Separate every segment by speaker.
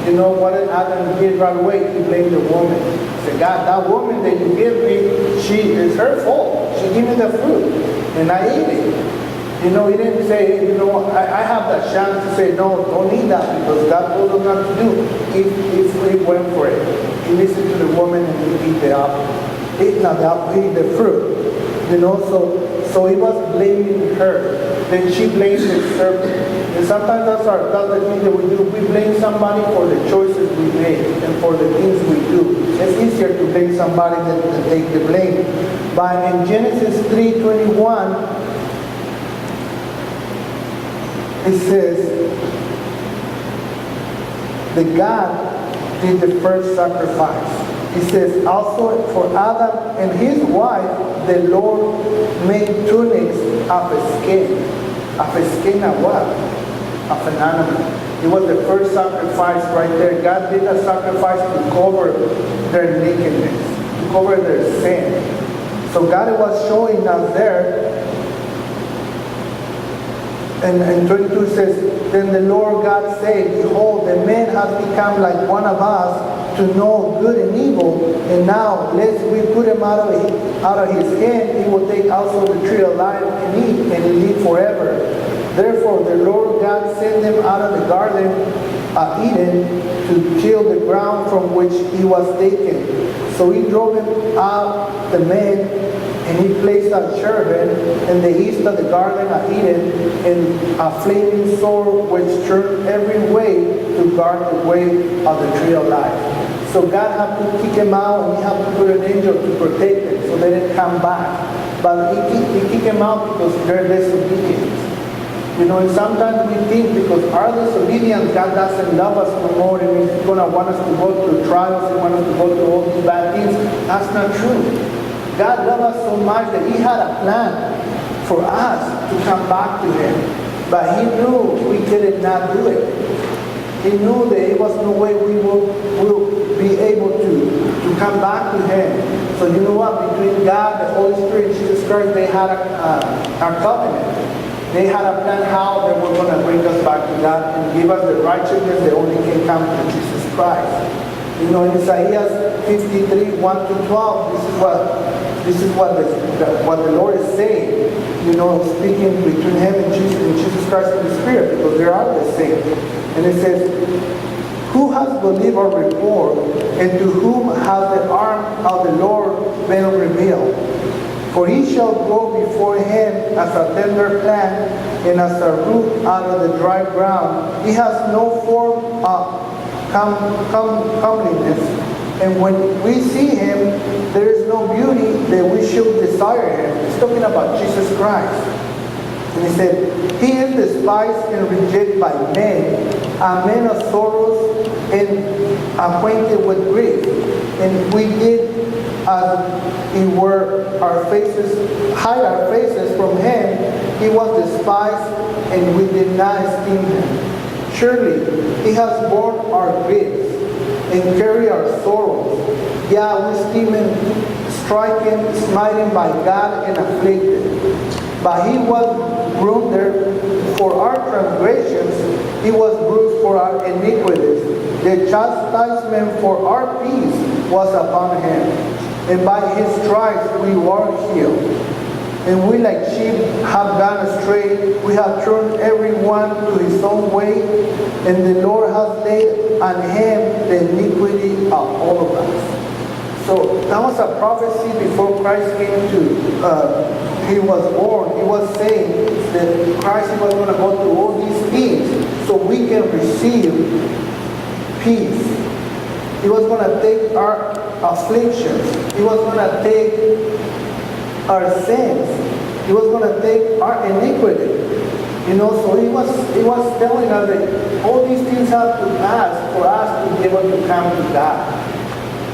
Speaker 1: you know what did Adam did right away? He blamed the woman. He said, God, that woman that you gave me, it's her fault. She gave me the fruit, and I ate it. You know, he didn't say, you know, I have that chance to say, no, don't eat that, because God told him not to do. He went for it. He listened to the woman and he ate the apple. He ate the fruit. You know, so he was blaming her. Then she blamed the serpent. And sometimes that's the thing that we do. We blame somebody for the choices we make and for the things we do. It's easier to blame somebody than to take the blame. But in Genesis 3:21, it says that God did the first sacrifice. It says, also for Adam and his wife, the Lord made tunics of a skin. Of a skin of what? Of an animal. It was the first sacrifice right there. God did a sacrifice to cover their nakedness, to cover their sin. So God was showing us there. And 22 says, then the Lord God said, behold, the man has become like one of us to know good and evil, and now lest we put him out of his hand, he will take also the tree of life and eat, and live forever. Therefore the Lord God sent them out of the garden of Eden to till the ground from which he was taken. So he drove him out, the man, and he placed a cherubim in the east of the garden of Eden, and a flaming sword which turned every way to guard the way of the tree of life. So God had to kick him out, and he had to put an angel to protect him so they didn't come back. But he kicked him out because they're disobedient. You know, and sometimes we think because our disobedience, God doesn't love us no more, and He's going to want us to go through trials, He wants us to go through all these bad things. That's not true. God loved us so much that He had a plan for us to come back to Him. But He knew we could not do it. He knew that there was no way we will be able to come back to Him. So you know what? Between God, the Holy Spirit, Jesus Christ, they had a covenant. They had a plan how they were going to bring us back to God and give us the righteousness that only can come through Jesus Christ. You know, in Isaiah 53, 1 to 12, this is what the Lord is saying. You know, speaking between Him and Jesus Christ and the Spirit, because they are the same. And it says, who has believed our report, and to whom has the arm of the Lord been revealed? For he shall grow before him as a tender plant, and as a root out of the dry ground. He has no form of comeliness, and when we see him, there is no beauty that we should desire him. He's talking about Jesus Christ. And he said, he is despised and rejected by men, a man of sorrows and acquainted with grief. And we did as it were hide our faces from him. He was despised, and we did not esteem him. Surely he has borne our griefs and carried our sorrows. Yeah, we esteem him stricken, smitten by God, and afflicted. But he was wounded for our transgressions, he was bruised for our iniquities. The chastisement for our peace was upon him, and by his stripes we were healed. And we like sheep have gone astray, we have turned every one to his own way, and the Lord has laid on him the iniquity of all of us. So that was a prophecy before Christ came he was born. He was saying that Christ was going to go through all these things so we can receive peace. He was going to take our afflictions. He was going to take our sins. He was going to take our iniquity. You know, so he was telling us that all these things have to pass for us to be able to come to God.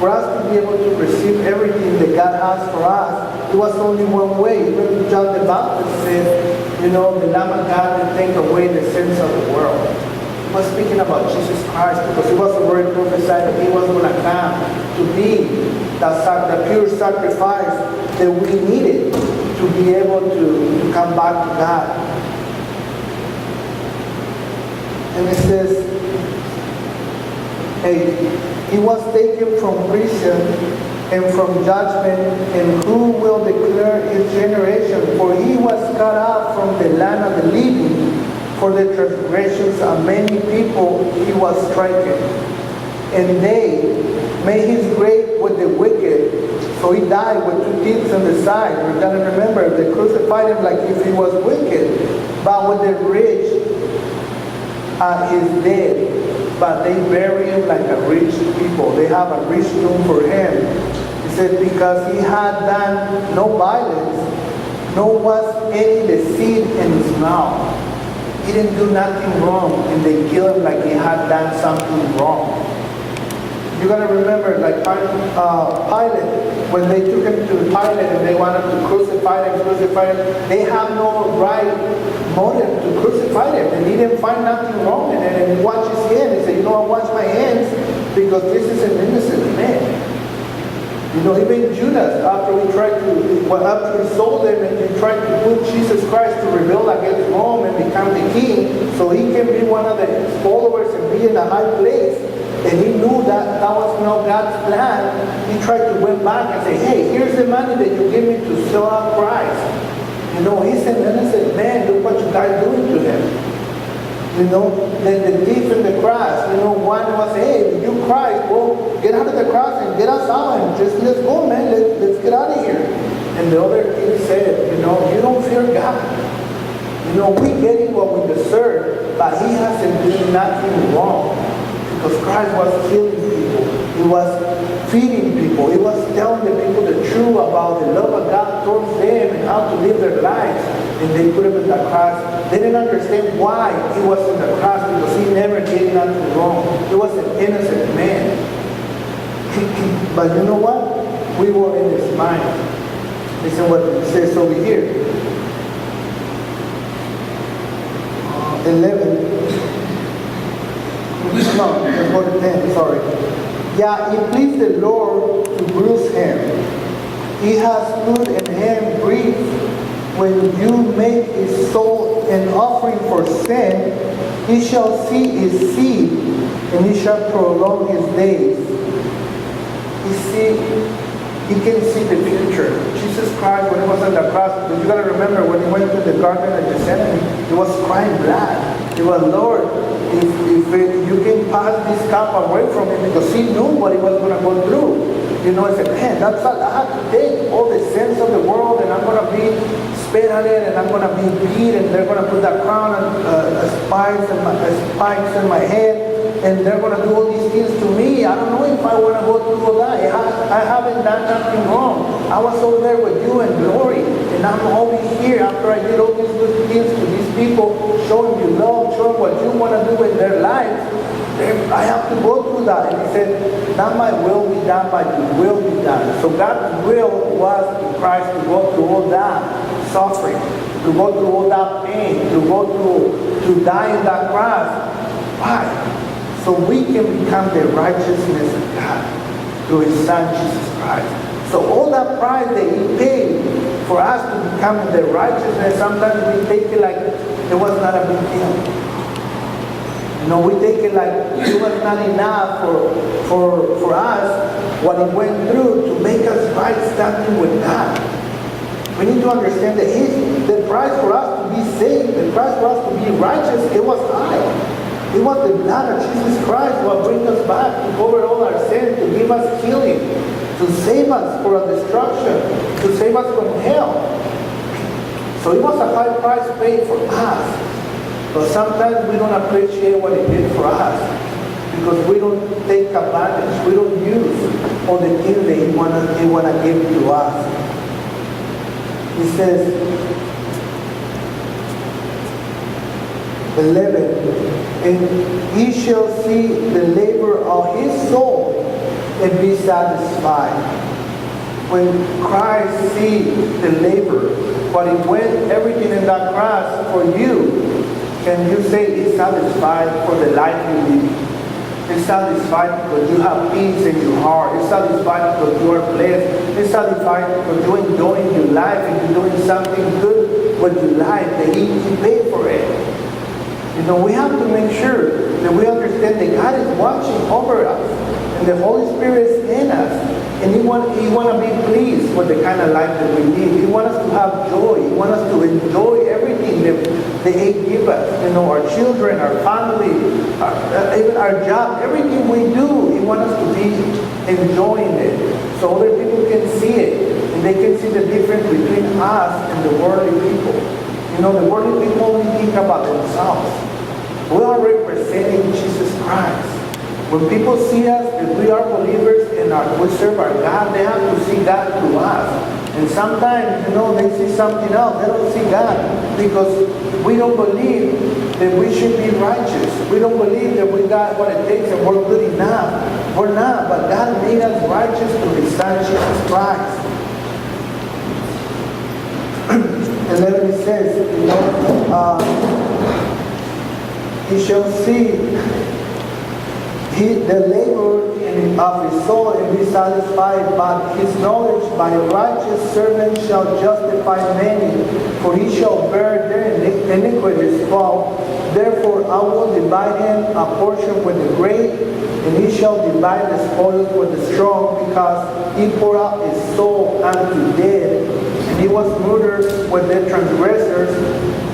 Speaker 1: For us to be able to receive everything that God has for us, it was only one way. Even John the Baptist said, you know, the Lamb of God will take away the sins of the world. He was speaking about Jesus Christ because he was already prophesied that he was going to come to be the pure sacrifice that we needed to be able to come back to God. And it says, 8. He was taken from prison and from judgment, and who will declare his generation? For he was cut out from the land of the living. For the transgressions of many people he was stricken. And they made his grave with the wicked. So he died with 2 thieves on the side. We've got to remember, they crucified him like if he was wicked. But with the rich is dead. But they bury him like a rich people. They have a rich tomb for him. He said, because he had done no violence, nor was any deceit in his mouth. He didn't do nothing wrong, and they killed him like he had done something wrong. You gotta remember, like Pilate, when they took him to Pilate and they wanted to crucify him, they have no right motive to crucify him, and he didn't find nothing wrong in it. And he washed his hands. He said, I wash my hands because this is an innocent man. Even Judas, after he sold him and he tried to put Jesus Christ to rebel against Rome and become the king, so he can be one of the followers and be in a high place, and he knew that was not God's plan, he tried to went back and say, hey, here's the money that you give me to sell out Christ. He's an innocent man. Look what you guys doing to him. Then the thief in the cross, one was, hey, you Christ, well, get out of the cross and get us out and just let's go, man, let's get out of here. And the other thief said, you don't fear God. We getting what we deserve, but he hasn't done nothing wrong. Because Christ was healing people. He was feeding people. He was telling the people the truth about the love of God towards them and how to live their lives. And they put him in the cross. They didn't understand why he was in the cross, because he never did nothing wrong. He was an innocent man. But you know what? We were in his mind. Listen what it says over here. 11. No, let's go to 10, sorry. Yeah, it pleased the Lord to bruise him. He has put in him grief. When you make his soul an offering for sin, he shall see his seed, and he shall prolong his days. He can see the future. Jesus Christ, when he was on the cross, you got to remember, when he went to the Garden of Gethsemane, he was crying blood. He was, Lord, if you can pass this cup away from him, because he knew what he was going to go through. He said, man, that's all. I have to take all the sins of the world, and I'm going to be spit on it, and I'm going to be beat, and they're going to put that crown and spikes in my head, and they're going to do all these things to me. I don't know if I want to go through all that. I haven't done nothing wrong. I was over there with you in glory, and I'm over here after I did all these good things to these people, showing you love, showing what you want to do in their lives. I have to go through that. And he said, not my will be done, but your will be done. So God's will was in Christ to go through all that suffering, to go through all that pain, to die in that cross. Why? So we can become the righteousness of God through his Son, Jesus Christ. So all that price that he paid for us to become the righteousness, sometimes we take it like it was not a big deal. We take it like it was not enough for us what he went through to make us right standing with God. We need to understand that the price for us to be saved, the price for us to be righteous, it was high. It was the blood of Jesus Christ what brings us back to cover all our sins, to give us healing, to save us from destruction, to save us from hell. So it was a high price paid for us. But sometimes we don't appreciate what he did for us, because we don't take advantage, we don't use all the things that he want to give to us. He says, 11, and he shall see the labor of his soul and be satisfied. When Christ sees the labor, but he went everything in that cross for you, can you say he's satisfied for the life you live? He's satisfied because you have peace in your heart. He's satisfied because you are blessed. He's satisfied because you're enjoying your life and you're doing something good with your life, that he paid for it. We have to make sure that we understand that God is watching over us. the Holy Spirit is in us, and He want to be pleased with the kind of life that we live. He wants us to have joy. He wants us to enjoy everything that He gives us. You know, our children, our family, even our job, everything we do, He wants us to be enjoying it, so other people can see it, and they can see the difference between us and the worldly people. You know, the worldly people only think about themselves. We are representing Jesus Christ. When people see us, if we are believers and we serve our God, they have to see God through us. And sometimes, you know, they see something else. They don't see God because we don't believe that we should be righteous. We don't believe that we got what it takes and we're good enough. We're not, but God made us righteous through His Son, Jesus Christ. And then it says, you know, He shall see the labor of his soul and be satisfied, but his knowledge by a righteous servant shall justify many, for he shall bear their iniquities. Therefore I will divide him a portion with the great, and he shall divide the spoils with the strong, because he poured out his soul unto death, and he was murdered with the transgressors,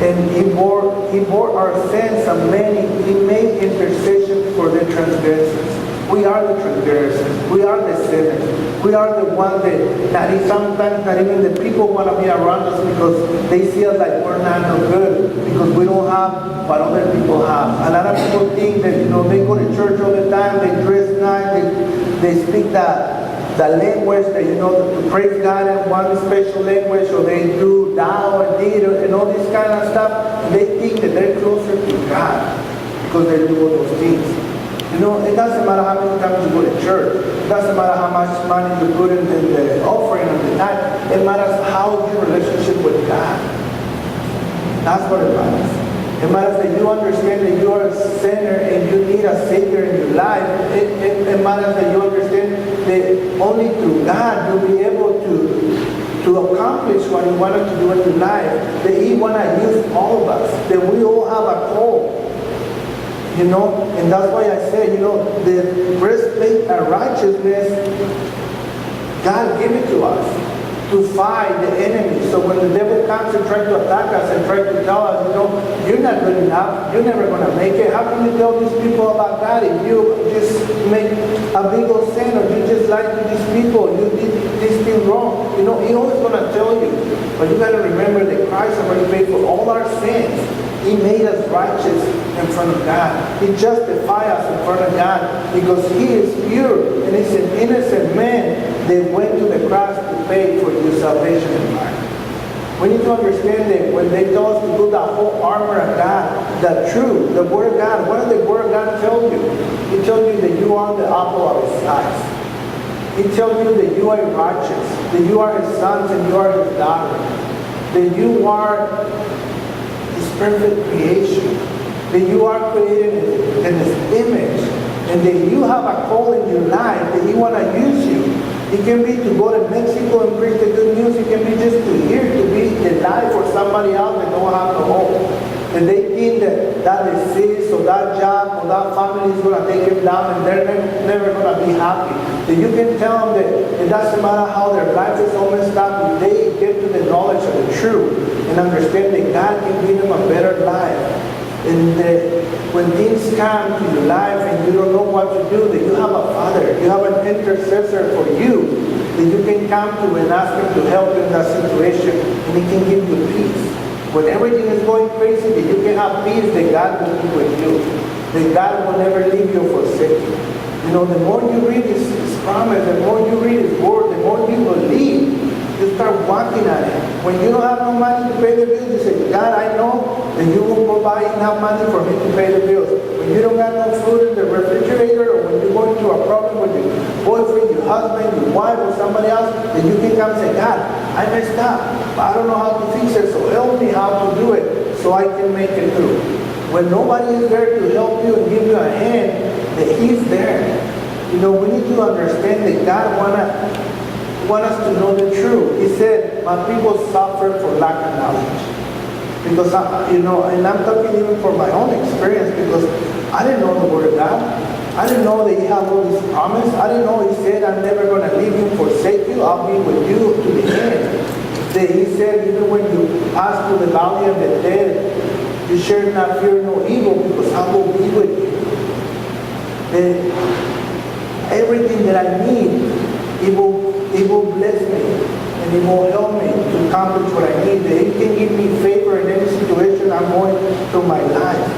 Speaker 1: and he bore our sins of many. He made intercession for the transgressors. We are the transgressors. We are the sinners. We are the ones that sometimes not even the people want to be around us because they see us like we're not no good, because we don't have what other people have. A lot of people think that, you know, they go to church all the time, they dress nice, they speak the language that, you know, to praise God in one special language, or they do thou or did and all this kind of stuff. And they think that they're closer to God because they do all those things. You know, it doesn't matter how many times you go to church. It doesn't matter how much money you put in the offering of the tithe. It matters how your relationship with God. That's what it matters. It matters that you understand that you are a sinner and you need a Savior in your life. It matters that you understand that only through God you'll be able to accomplish what He wanted to do in your life. That He want to use all of us. That we all have a call. You know, and that's why I say, you know, the breastplate of righteousness, God gave it to us to fight the enemy. So when the devil comes and tries to attack us and tries to tell us, you know, you're not good enough, you're never going to make it. How can you tell these people about God if you just make a big old sin, or you just lie to these people, you did this thing wrong? You know, He always going to tell you. But you got to remember that Christ already paid for all our sins. He made us righteous in front of God. He justified us in front of God because He is pure and He's an innocent man that went to the cross to pay for your salvation in life. We need to understand that when they tell us to do the whole armor of God, the Word of God, what does the Word of God tell you? He tells you that you are the apple of His eyes. He tells you that you are righteous, that you are His sons and you are His daughters, that you are His perfect creation, that you are created in His image, and that you have a call in your life that He want to use you. It can be to go to Mexico and preach the good news. It can be just to here to be the life for somebody else that don't have no hope. And they think that disease or that job or that family is going to take them down and they're never going to be happy. That you can tell them that it doesn't matter how their life is all messed up, if they get to the knowledge of the truth and understand that God can give them a better life. And when things come to your life and you don't know what to do, that you have a Father, you have an intercessor for you, that you can come to and ask Him to help you in that situation, and He can give you peace. When everything is going crazy, that you can have peace, that God will be with you, that God will never leave you or forsake you. You know, the more you read His promise, the more you read His word, the more you believe, you start walking at it. When you don't have no money to pay the bills, you say, God, I know that you will provide enough money for me to pay the bills. When you don't got no food in the refrigerator, or when you're going through a problem with your boyfriend, your husband, your wife, or somebody else, then you can come and say, God, I messed up. I don't know how to fix it, so help me how to do it so I can make it through. When nobody is there to help you and give you a hand, that He's there. You know, we need to understand that God want us to know the truth. He said, my people suffer for lack of knowledge. Because, you know, and I'm talking even for my own experience, because I didn't know the Word of God. I didn't know that he had all these promises. I didn't know he said, I'm never going to leave you, forsake you. I'll be with you to the end. That he said, even when you pass through the valley of the dead, you shall not fear no evil, because I will be with you. That everything that I need, He will bless me, and He will help me to accomplish what I need. That He can give me favor in any situation I'm going through my life.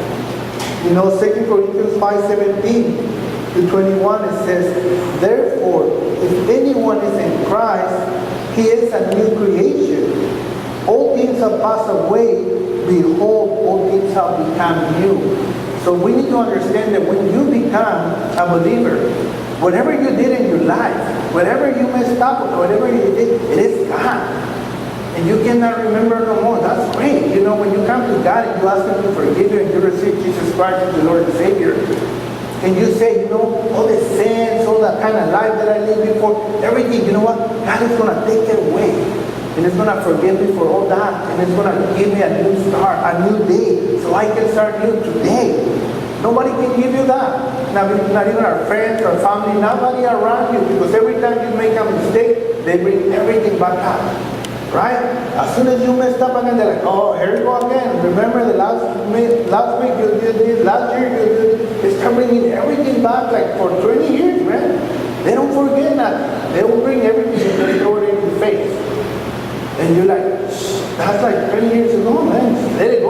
Speaker 1: You know, 2 Corinthians 5:17-21, it says, therefore, if anyone is in Christ, he is a new creation. All things have passed away. Behold, all things have become new. So we need to understand that when you become a believer, whatever you did in your life, whatever you messed up, whatever you did, it is gone. And you cannot remember no more. That's great. You know, when you come to God and you ask Him to forgive you and you receive Jesus Christ as the Lord and Savior, and you say, you know, all the sins, all that kind of life that I lived before, everything, you know what? God is going to take it away. And it's going to forgive me for all that. And it's going to give me a new start, a new day, so I can start new today. Nobody can give you that. Not even our friends or family, nobody around you. Because every time you make a mistake, they bring everything back up. Right? As soon as you messed up again, they're like, oh, here you go again. Remember the last week you did this, last year you did this. They start bringing everything back like for 20 years, man. They don't forget nothing. They will bring everything and throw it in your face. And you're like, that's like 20 years ago, man. Let it